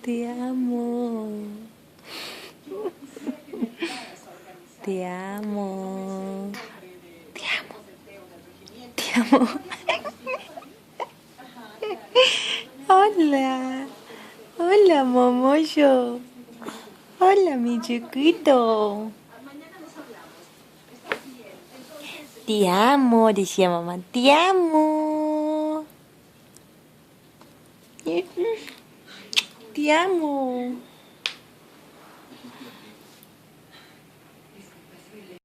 Te amo. Te amo. Te amo. Te amo. Te amo. Hola. Hola, Momoyo. Hola, mi chiquito. Te amo, decía mamá. Te amo. Te amo.